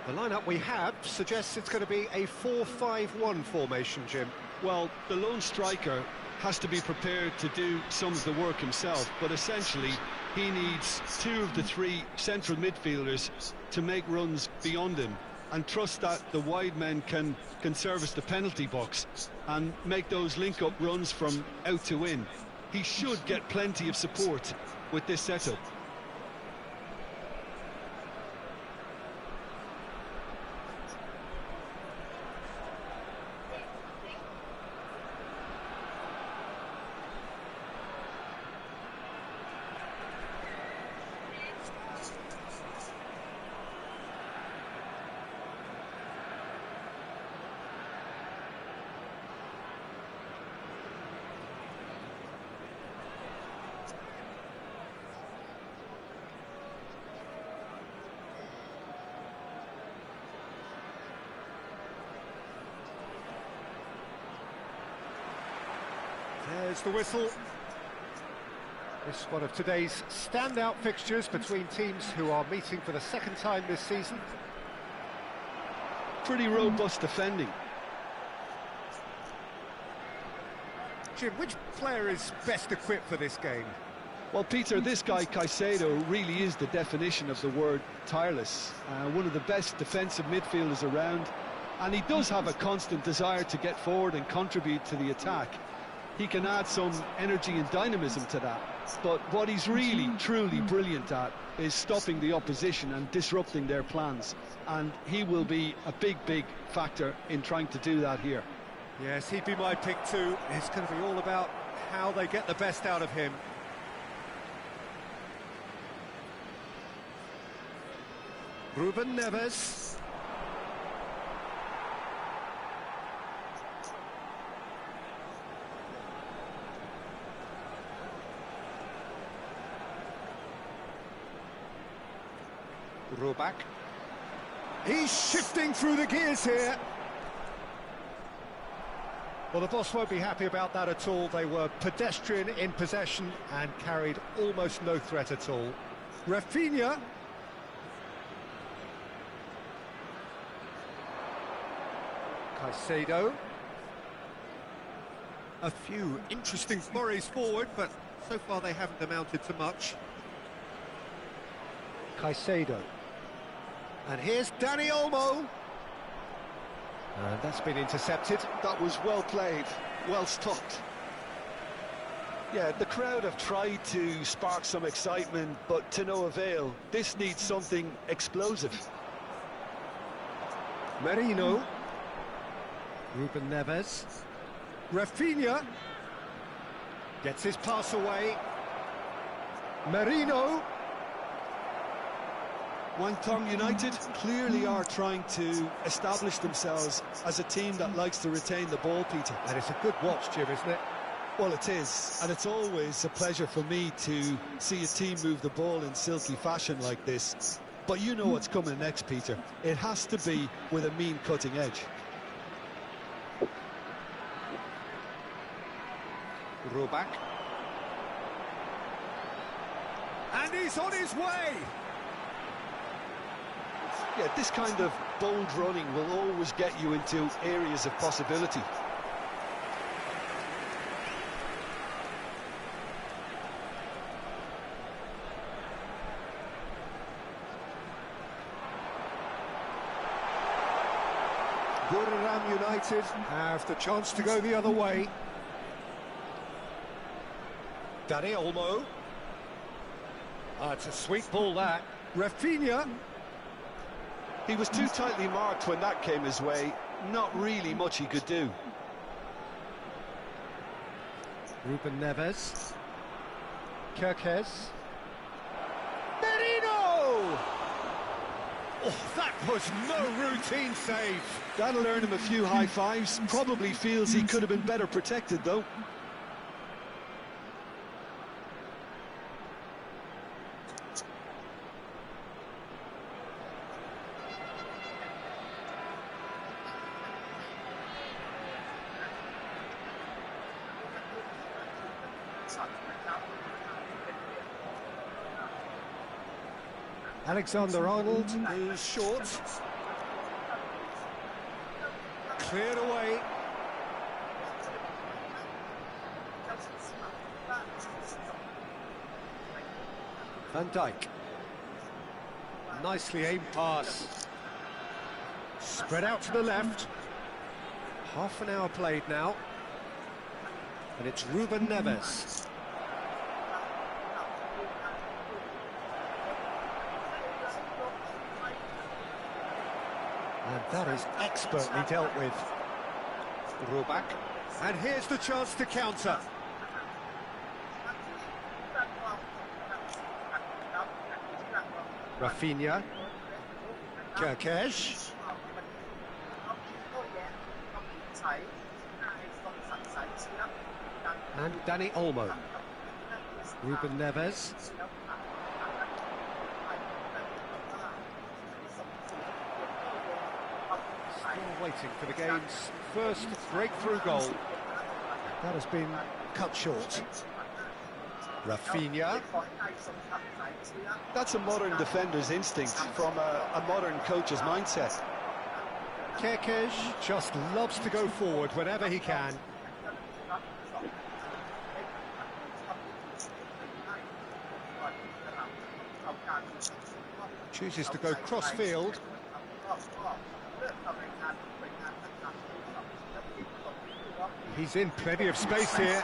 The lineup we have suggests it's going to be a 4-5-1 formation, Jim. Well, the lone striker has to be prepared to do some of the work himself, but essentially he needs two of the three central midfielders to make runs beyond him and trust that the wide men can service the penalty box and make those link-up runs from out to in. He should get plenty of support with this setup. There's the whistle. It's one of today's standout fixtures between teams who are meeting for the second time this season. Pretty robust defending. Jim, which player is best equipped for this game? Well, Peter, this guy Caicedo really is the definition of the word tireless. One of the best defensive midfielders around, and he does have a constant desire to get forward and contribute to the attack. He can add some energy and dynamism to that, but what he's really, truly brilliant at is stopping the opposition and disrupting their plans, and he will be a big, big factor in trying to do that here. Yes, he'd be my pick too. It's going to be all about how they get the best out of him. Ruben Neves. Roback. He's shifting through the gears here. Well, the boss won't be happy about that at all. They were pedestrian in possession and carried almost no threat at all. Rafinha. Caicedo. A few interesting flurries forward, but so far they haven't amounted to much. Caicedo. And here's Dani Olmo. And that's been intercepted. That was well played, well stopped. Yeah, the crowd have tried to spark some excitement, but to no avail. This needs something explosive. Merino. Ruben Neves. Rafinha. Gets his pass away. Merino. Guangdong United clearly are trying to establish themselves as a team that likes to retain the ball, Peter. And it's a good watch, Jim, isn't it? Well, it is, and it's always a pleasure for me to see a team move the ball in silky fashion like this. But you know what's coming next, Peter. It has to be with a mean cutting edge. Roback. And he's on his way! Yeah, this kind of bold running will always get you into areas of possibility. Buriram United have the chance to go the other way. Dani Olmo. It's a sweet ball, that. Rafinha. He was too tightly marked when that came his way. Not really much he could do. Ruben Neves. Kirkes. Merino! Oh, that was no routine save. That'll earn him a few high fives. Probably feels he could have been better protected, though. Alexander-Arnold is short. Cleared away. Van Dijk. Nicely aimed pass. Spread out to the left. Half an hour played now. And it's Ruben Neves. And that is expertly dealt with. Rubak. And here's the chance to counter. Rafinha. Kerkesh. And Dani Olmo. Ruben Neves. Still waiting for the game's first breakthrough goal. That has been cut short. Rafinha. That's a modern defender's instinct from a modern coach's mindset. Kerkesh just loves to go forward whenever he can. Chooses to go cross-field. He's in plenty of space here.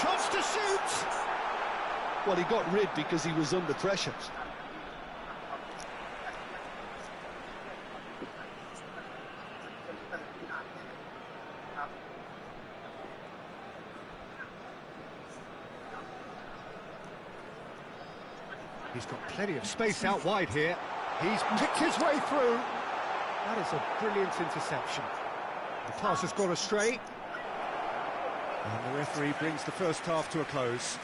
Chance to shoot! Well, he got rid because he was under pressure. He's got plenty of space out wide here. He's picked his way through. That is a brilliant interception. The pass has gone astray. And the referee brings the first half to a close.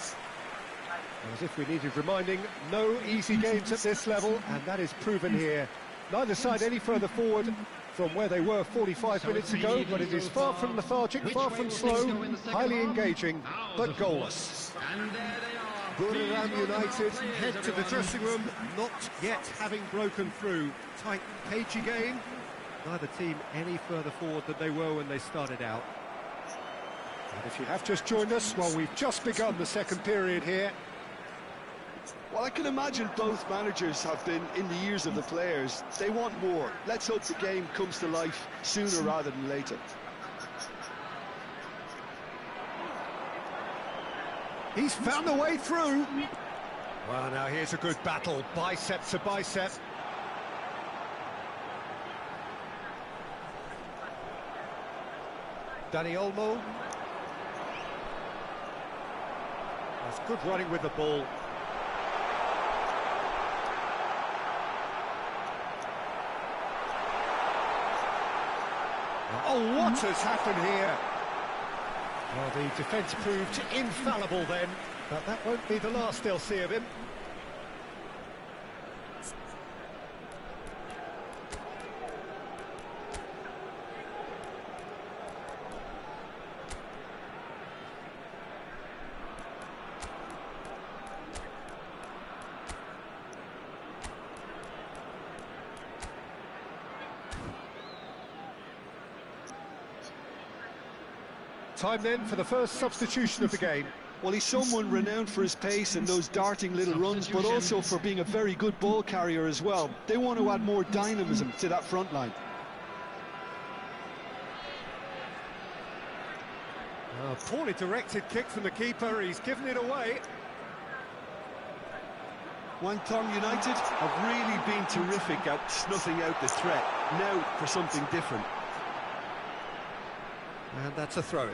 As if we needed reminding, no easy games at this level, and that is proven here. Neither side any further forward from where they were 45 minutes ago, but it is far from lethargic, far from slow, highly engaging, but goalless. Buriram United head to the dressing room, not yet having broken through. Tight, cagey game. Neither team any further forward than they were when they started out. And if you have just joined us, well, we've just begun the second period here. Well, I can imagine both managers have been in the ears of the players. They want more. Let's hope the game comes to life sooner rather than later. He's found a way through. Well, now here's a good battle, bicep to bicep. Dani Olmo. That's good running with the ball. Oh, what has happened here? Well, the defence proved infallible then, but that won't be the last they'll see of him. Time then for the first substitution of the game. Well, he's someone renowned for his pace and those darting little runs, but also for being a very good ball carrier as well. They want to add more dynamism to that front line. A poorly directed kick from the keeper, he's given it away. Wangthong United have really been terrific at snuffing out the threat. Now for something different. And that's a throw-in.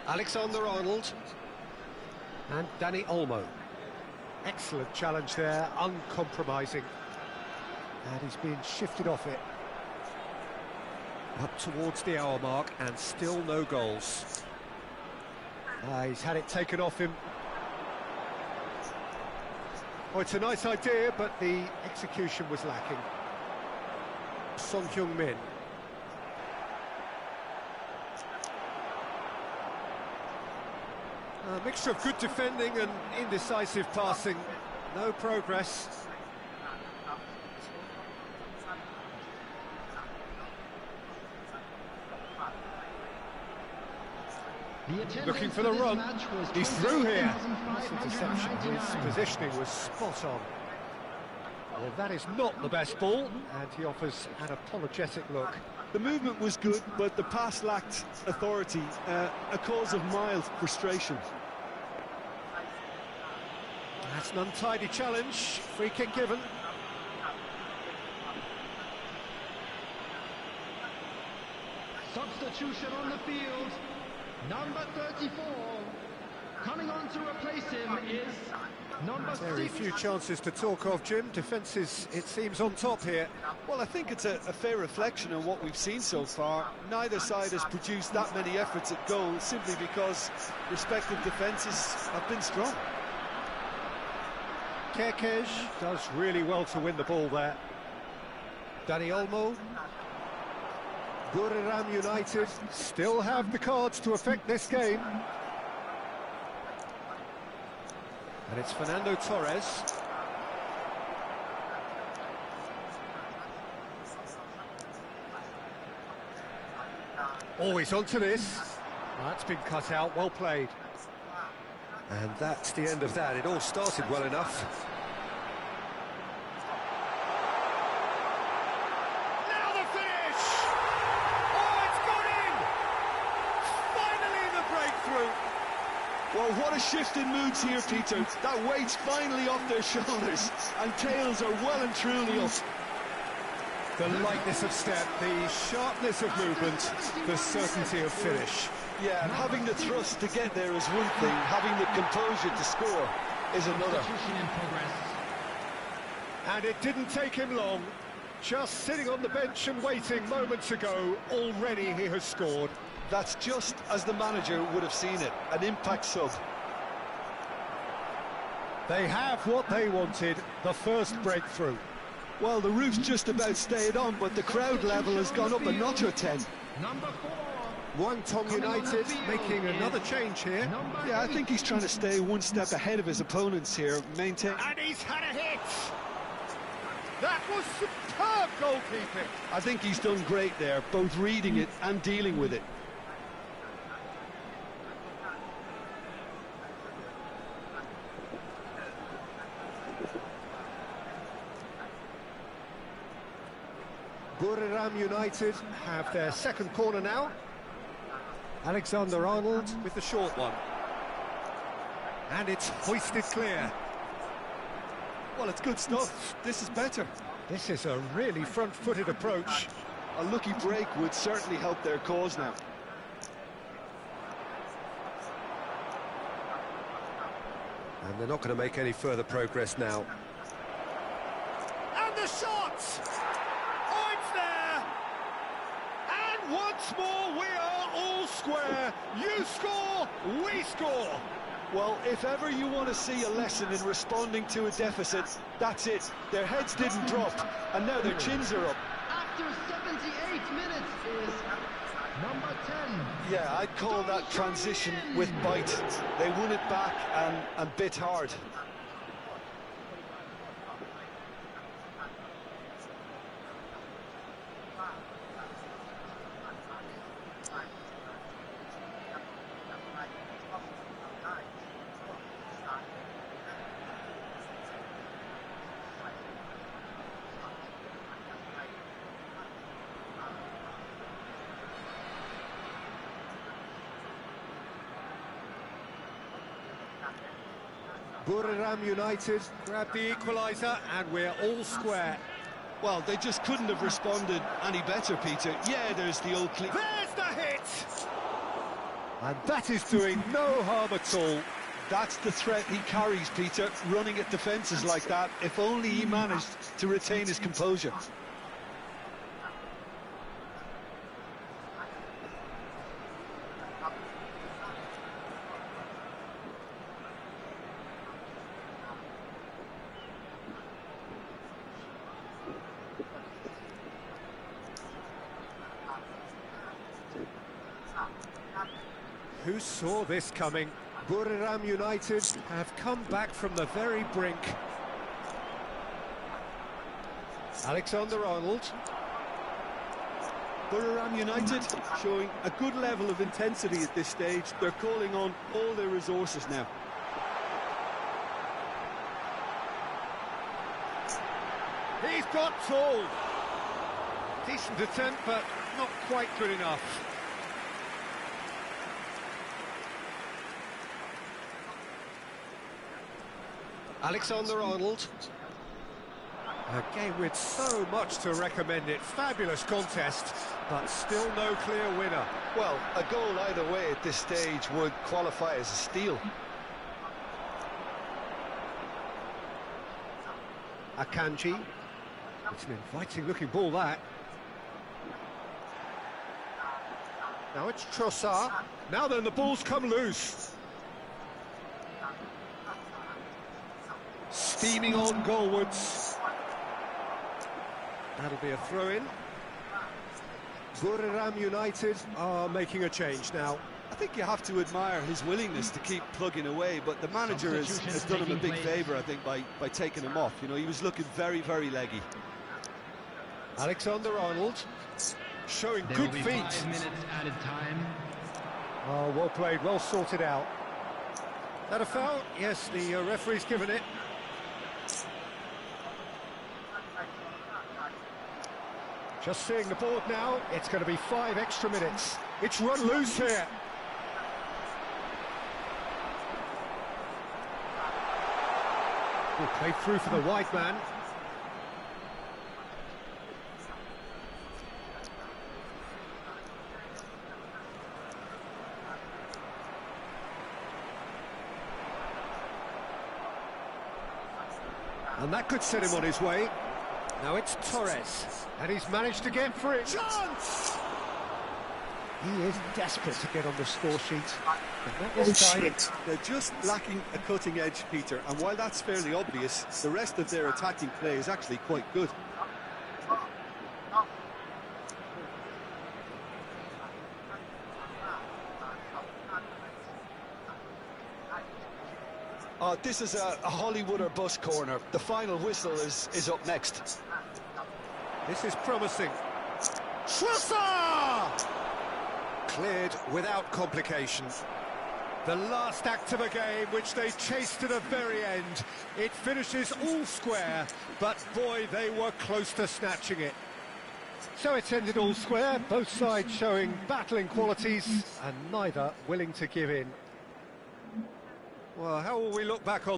Alexander-Arnold and Dani Olmo. Excellent challenge there, uncompromising. And he's being shifted off it. Up towards the hour mark and still no goals. He's had it taken off him. Oh, it's a nice idea, but the execution was lacking. Son Heung-min. A mixture of good defending and indecisive passing. No progress. Looking for the run. He's through here. This interception, his positioning was spot on. Well, that is not the best ball, and he offers an apologetic look. The movement was good, but the pass lacked authority, a cause of mild frustration. That's an untidy challenge. Free kick given. Substitution on the field. Number 34. Coming on to replace him is number 6. Very few chances to talk of, Jim. Defence is, it seems, on top here. Well, I think it's a fair reflection on what we've seen so far. Neither side has produced that many efforts at goal simply because respective defences have been strong. Kerkez does really well to win the ball there. Dani Olmo. Buriram United still have the cards to affect this game. And it's Fernando Torres. Oh, he's onto this. That's been cut out, well played. And that's the end of that. It all started well enough. Now the finish! Oh, it's gone in! Finally the breakthrough! Well, what a shift in moods here, Peter. That weight's finally off their shoulders, and tails are well and truly up. The lightness of step, the sharpness of movement, the certainty of finish. Yeah, and having the thrust to get there is one thing, having the composure to score is another. And it didn't take him long. Just sitting on the bench and waiting moments ago, already he has scored. That's just as the manager would have seen it, an impact sub. They have what they wanted, the first breakthrough. Well, the roof's just about stayed on, but the crowd level has gone up a notch or 10. Number 4. Guangdong United making another change here. Yeah, I think he's trying to stay one step ahead of his opponents here, maintain... And he's had a hit! That was superb goalkeeping! I think he's done great there, both reading it and dealing with it. Buriram United have their second corner now. Alexander-Arnold with the short one. And it's hoisted clear. Well, it's good stuff. This is better. This is a really front-footed approach. A lucky break would certainly help their cause now. And they're not going to make any further progress now. And the shot! Oh, it's there! And once more we are all square. You score, we score. Well, if ever you want to see a lesson in responding to a deficit, that's it. Their heads didn't drop, and now their chins are up. After 78 minutes is number 10. Yeah, I'd call that transition with bite. They won it back and bit hard. Buriram United grab the equaliser and we're all square. Well, they just couldn't have responded any better, Peter. Yeah, there's the old clean. There's the hit! And that is doing no harm at all. That's the threat he carries, Peter, running at defences like that. If only he managed to retain his composure. Who saw this coming? Buriram United have come back from the very brink. Alexander-Arnold. Buriram United showing a good level of intensity at this stage. They're calling on all their resources now. He's got tall. Decent attempt, but not quite good enough. Alexander-Arnold. A game with so much to recommend it. Fabulous contest, but still no clear winner. Well, a goal either way at this stage would qualify as a steal. Akanji. It's an inviting-looking ball, that. Now it's Trossard. Now then, the ball's come loose. Steaming on goalwards. That'll be a throw-in. Buriram United are making a change now. I think you have to admire his willingness to keep plugging away, but the manager has done him a big favour, I think, by taking him off. You know, he was looking very, very leggy. Alexander-Arnold showing good feet. 5 minutes added time. Oh, well played, well sorted out. That a foul? Yes, the referee's given it. Just seeing the board now, it's going to be 5 extra minutes. It's run loose here. Good played through for the wide man. And that could set him on his way. Now it's Torres, and he's managed to get free. Chance! He is desperate to get on the score sheet. They're just lacking a cutting edge, Peter, and while that's fairly obvious, the rest of their attacking play is actually quite good. This is a Hollywood or bust corner. The final whistle is up next. This is promising. Trossard! Cleared without complication. The last act of a game, which they chased to the very end. It finishes all square, but boy, they were close to snatching it. So it's ended all square, both sides showing battling qualities, and neither willing to give in. Well, how will we look back on